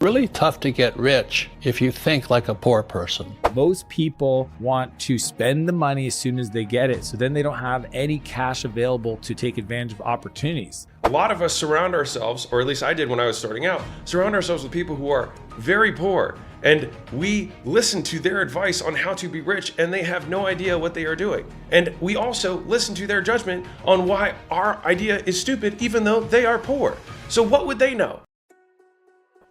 Really tough to get rich if you think like a poor person. Most people want to spend the money as soon as they get it, so then they don't have any cash available to take advantage of opportunities. A lot of us surround ourselves, or at least I did when I was starting out, surround ourselves with people who are very poor. And we listen to their advice on how to be rich, and they have no idea what they are doing. And we also listen to their judgment on why our idea is stupid, even though they are poor. So what would they know?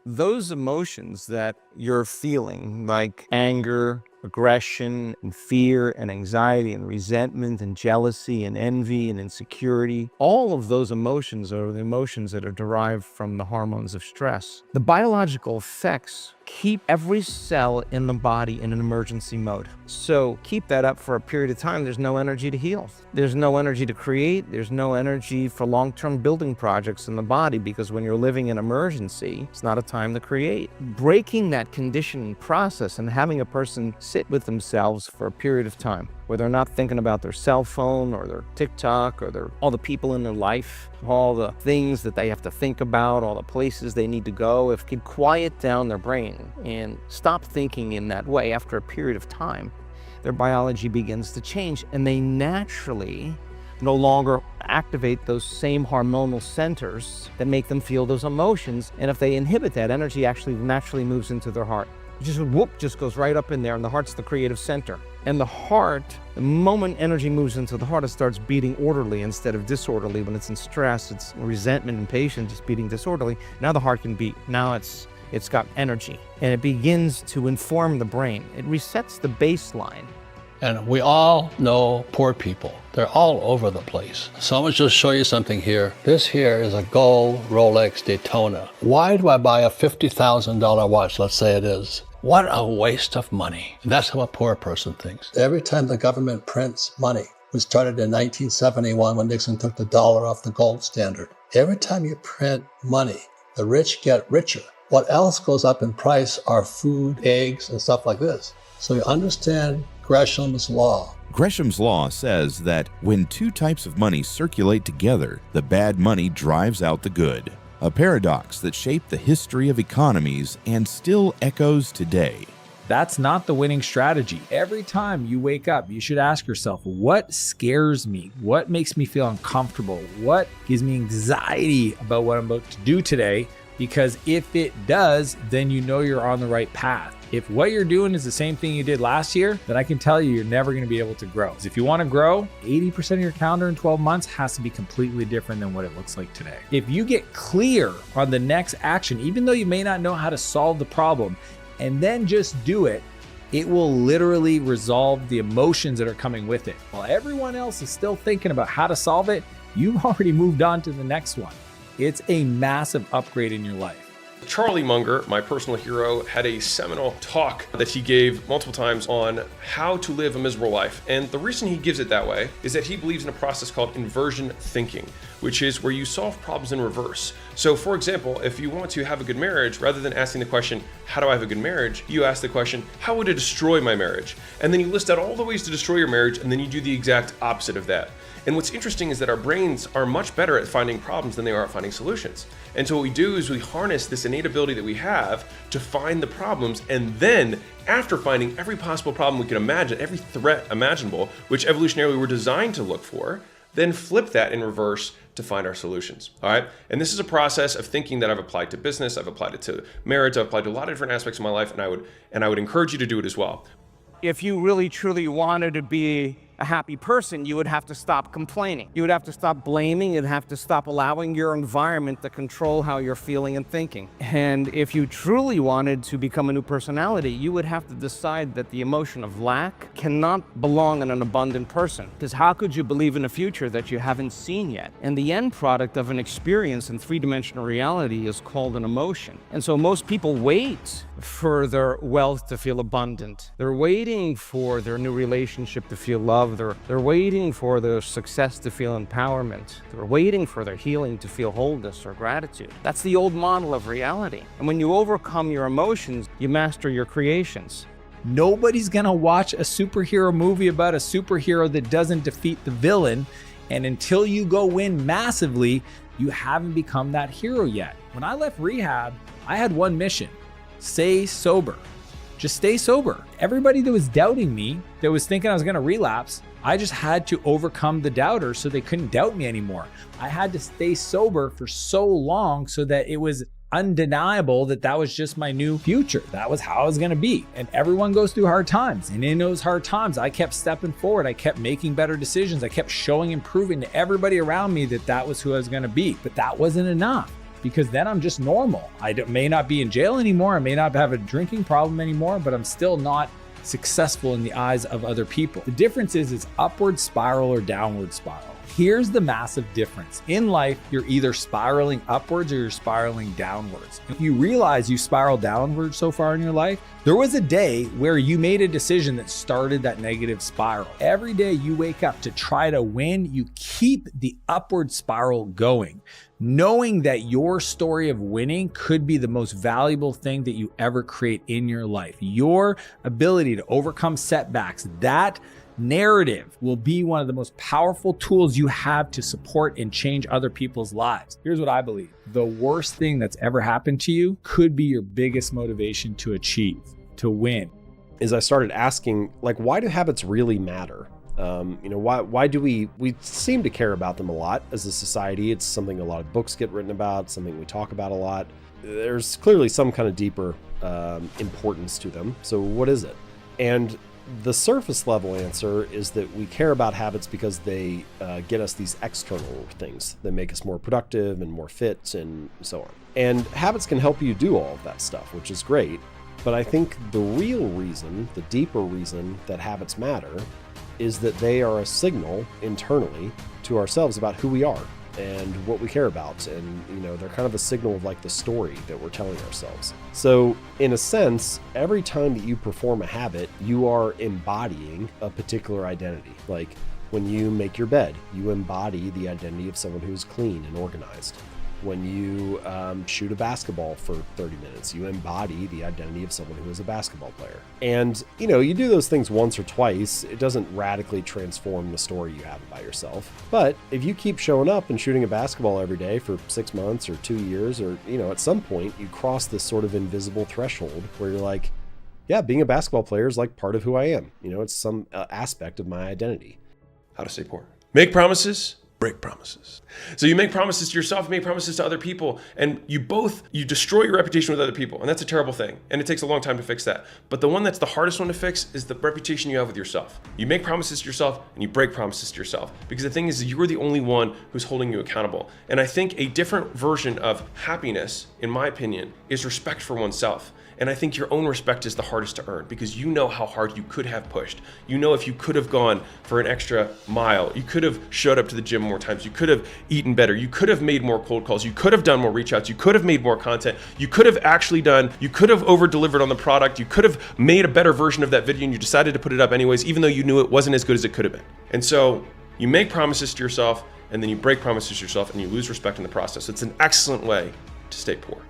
Those emotions that you're feeling, like anger, aggression, and fear, and anxiety, and resentment, and jealousy, and envy, and insecurity, all of those emotions are the emotions that are derived from the hormones of stress. The biological effects keep every cell in the body in an emergency mode. So keep that up for a period of time, there's no energy to heal. There's no energy to create, there's no energy for long-term building projects in the body, because when you're living in emergency, it's not a time to create. Breaking that conditioning process and having a person sit with themselves for a period of time, where they're not thinking about their cell phone or their TikTok or all the people in their life, all the things that they have to think about, all the places they need to go. If you could quiet down their brain and stop thinking in that way, after a period of time, their biology begins to change, and they naturally no longer activate those same hormonal centers that make them feel those emotions. And if they inhibit that, energy actually naturally moves into their heart. Just goes right up in there, and the heart's the creative center. And the heart, the moment energy moves into the heart, it starts beating orderly instead of disorderly. When it's in stress, it's resentment and impatience, it's beating disorderly. Now the heart can beat. Now it's got energy, and it begins to inform the brain. It resets the baseline. And we all know poor people. They're all over the place. So I'm gonna just show you something here. This here is a gold Rolex Daytona. Why do I buy a $50,000 watch, let's say it is? What a waste of money. And that's how a poor person thinks. Every time the government prints money, which started in 1971 when Nixon took the dollar off the gold standard. Every time you print money, the rich get richer. What else goes up in price are food, eggs, and stuff like this. So you understand Gresham's law. Gresham's law says that when two types of money circulate together, the bad money drives out the good. A paradox that shaped the history of economies and still echoes today. That's not the winning strategy. Every time you wake up, you should ask yourself, what scares me? What makes me feel uncomfortable? What gives me anxiety about what I'm about to do today? Because if it does, then you know you're on the right path. If what you're doing is the same thing you did last year, then I can tell you you're never going to be able to grow. If you want to grow, 80% of your calendar in 12 months has to be completely different than what it looks like today. If you get clear on the next action, even though you may not know how to solve the problem, and then just do it, it will literally resolve the emotions that are coming with it. While everyone else is still thinking about how to solve it, you've already moved on to the next one. It's a massive upgrade in your life. Charlie Munger, my personal hero, had a seminal talk that he gave multiple times on how to live a miserable life. And the reason he gives it that way is that he believes in a process called inversion thinking, which is where you solve problems in reverse. So for example, if you want to have a good marriage, rather than asking the question, how do I have a good marriage? You ask the question, how would it destroy my marriage? And then you list out all the ways to destroy your marriage, and then you do the exact opposite of that. And what's interesting is that our brains are much better at finding problems than they are at finding solutions. And so what we do is we harness this innate ability that we have to find the problems, and then after finding every possible problem we can imagine, every threat imaginable, which evolutionarily we're designed to look for, then flip that in reverse to find our solutions. All right. And this is a process of thinking that I've applied to business, I've applied it to marriage, I've applied to a lot of different aspects of my life, and I would encourage you to do it as well. If you really truly wanted to be a happy person, you would have to stop complaining. You would have to stop blaming. You'd have to stop allowing your environment to control how you're feeling and thinking. And if you truly wanted to become a new personality, you would have to decide that the emotion of lack cannot belong in an abundant person. Because how could you believe in a future that you haven't seen yet? And the end product of an experience in three-dimensional reality is called an emotion. And so most people wait for their wealth to feel abundant. They're waiting for their new relationship to feel love. They're waiting for their success to feel empowerment. They're waiting for their healing to feel wholeness or gratitude. That's the old model of reality. And when you overcome your emotions, you master your creations. Nobody's gonna watch a superhero movie about a superhero that doesn't defeat the villain. And until you go win massively, you haven't become that hero yet. When I left rehab, I had one mission. Stay sober. Just stay sober. Everybody that was doubting me, that was thinking I was going to relapse, I just had to overcome the doubters so they couldn't doubt me anymore. I had to stay sober for so long so that it was undeniable that that was just my new future. That was how I was going to be. And everyone goes through hard times. And in those hard times, I kept stepping forward. I kept making better decisions. I kept showing and proving to everybody around me that that was who I was going to be. But that wasn't enough, because then I'm just normal. I may not be in jail anymore. I may not have a drinking problem anymore, but I'm still not successful in the eyes of other people. The difference is upward spiral or downward spiral. Here's the massive difference. In life, you're either spiraling upwards or you're spiraling downwards. If you realize you spiraled downwards so far in your life, there was a day where you made a decision that started that negative spiral. Every day you wake up to try to win, you keep the upward spiral going, knowing that your story of winning could be the most valuable thing that you ever create in your life. Your ability to overcome setbacks, that narrative will be one of the most powerful tools you have to support and change other people's lives. Here's what I believe. The worst thing that's ever happened to you could be your biggest motivation to achieve, to win. As I started asking, like, why do habits really matter? Why do we seem to care about them a lot as a society? It's something a lot of books get written about, something we talk about a lot. There's clearly some kind of deeper importance to them. So what is it? And the surface level answer is that we care about habits because they get us these external things that make us more productive and more fit and so on. And habits can help you do all of that stuff, which is great. But I think the real reason, the deeper reason that habits matter is that they are a signal internally to ourselves about who we are and what we care about. And, they're kind of a signal of like the story that we're telling ourselves. So in a sense, every time that you perform a habit, you are embodying a particular identity. Like when you make your bed, you embody the identity of someone who's clean and organized. When you shoot a basketball for 30 minutes, you embody the identity of someone who is a basketball player. And, you do those things once or twice, it doesn't radically transform the story you have about yourself. But if you keep showing up and shooting a basketball every day for 6 months or 2 years, or, at some point you cross this sort of invisible threshold where you're like, yeah, being a basketball player is like part of who I am. It's some aspect of my identity. How to stay poor. Make promises, break promises. So you make promises to yourself, you make promises to other people, and you destroy your reputation with other people. And that's a terrible thing. And it takes a long time to fix that. But the one that's the hardest one to fix is the reputation you have with yourself. You make promises to yourself and you break promises to yourself. Because the thing is, you're the only one who's holding you accountable. And I think a different version of happiness, in my opinion, is respect for oneself. And I think your own respect is the hardest to earn because you know how hard you could have pushed. You know if you could have gone for an extra mile, you could have showed up to the gym more times, you could have eaten better, you could have made more cold calls, you could have done more reach outs, you could have made more content, you could have over delivered on the product, you could have made a better version of that video and you decided to put it up anyways, even though you knew it wasn't as good as it could have been. And so you make promises to yourself and then you break promises to yourself and you lose respect in the process. It's an excellent way to stay poor.